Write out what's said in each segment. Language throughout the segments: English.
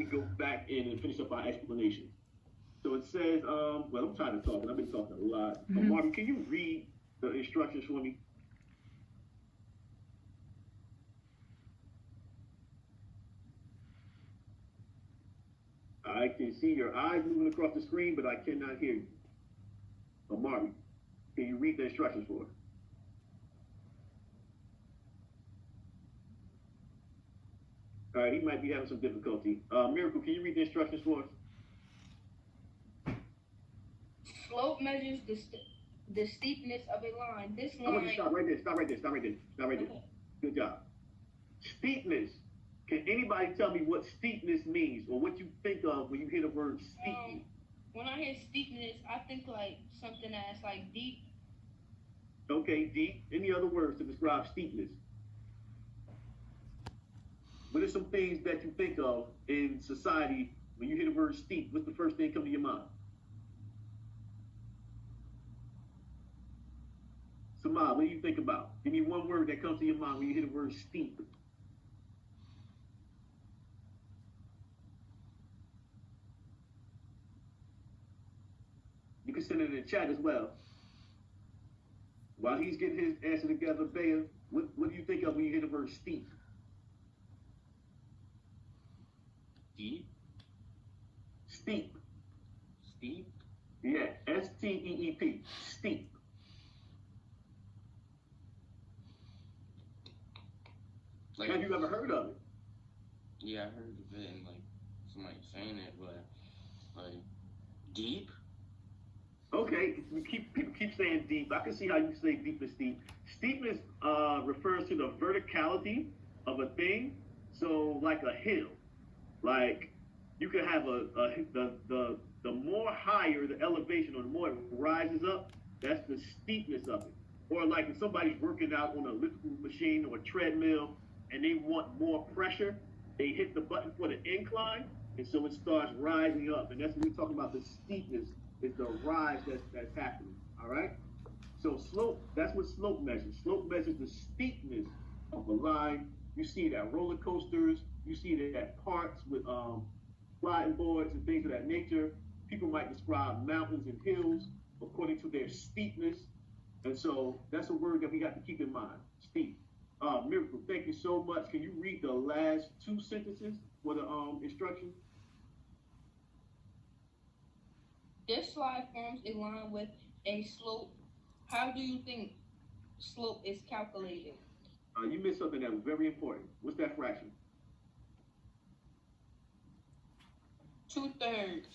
we go back in and finish up our explanation. So it says, well, I'm trying to talk, and I've been talking a lot. Marvin, can you read the instructions for me? I can see your eyes moving across the screen, but I cannot hear you. Marvin, can you read the instructions for us? All right, he might be having some difficulty. Miracle, can you read the instructions for us? Slope measures the steepness of a line. This line. I want you to stop right there. Stop right there. Stop right there. Stop right there. Okay. Good job. Steepness. Can anybody tell me what steepness means, or what you think of when you hear the word steepness? When I hear steepness, I think like something that's like deep. Okay, deep. Any other words to describe steepness? What are some things that you think of in society when you hear the word steep? What's the first thing come to your mind? Samad, what do you think about? Give me one word that comes to your mind when you hear the word steep. You can send it in the chat as well. While he's getting his answer together, Bea, what do you think of when you hear the word steep? Deep? Steep. Steep? Yeah, S-T-E-E-P. Steep. Like, have you ever heard of it? Yeah, I heard of it and like somebody saying it, but like deep? Okay, people keep saying deep. I can see how you say deep and steep. Steepness refers to the verticality of a thing. So like a hill, like you could have the more higher the elevation or the more it rises up, that's the steepness of it. Or like if somebody's working out on a elliptical machine or a treadmill and they want more pressure, they hit the button for the incline, and so it starts rising up. And that's what we're talking about, the steepness is the rise that's happening, all right? So slope, that's what slope measures. Slope measures the steepness of a line. You see it at roller coasters, you see it at parks with sliding boards and things of that nature. People might describe mountains and hills according to their steepness. And so that's a word that we got to keep in mind, steep. Miracle, thank you so much. Can you read the last two sentences for the instructions? This slide forms a line with a slope. How do you think slope is calculated? You missed something that was very important. What's that fraction? 2/3.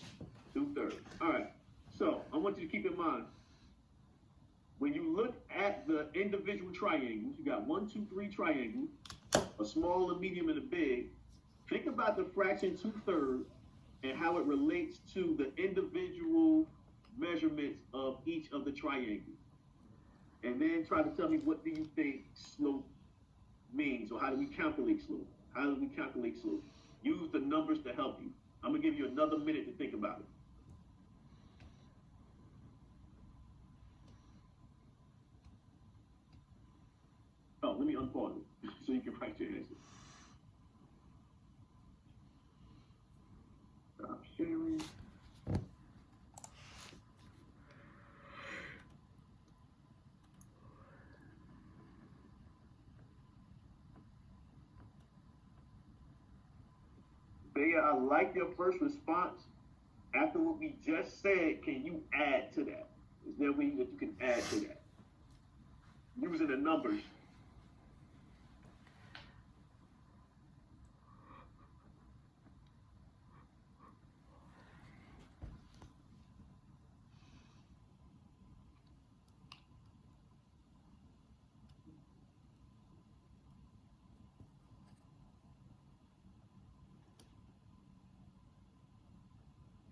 2/3. All right. So I want you to keep in mind, when you look at the individual triangles, you got 1, 2, 3 triangles, a small, a medium, and a big. Think about the fraction 2/3 and how it relates to the individual measurements of each of the triangles. And then try to tell me, what do you think slope means, or how do we calculate slope? How do we calculate slope? Use the numbers to help you. I'm gonna give you another minute to think about it. Oh, let me unpause it so you can write your answer. Stop sharing. Bea, I like your first response. After what we just said, can you add to that? Is there a way that you can add to that? Using the numbers.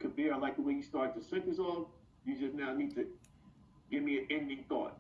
Kabir, I like the way you start the sentence off. You just now need to give me an ending thought.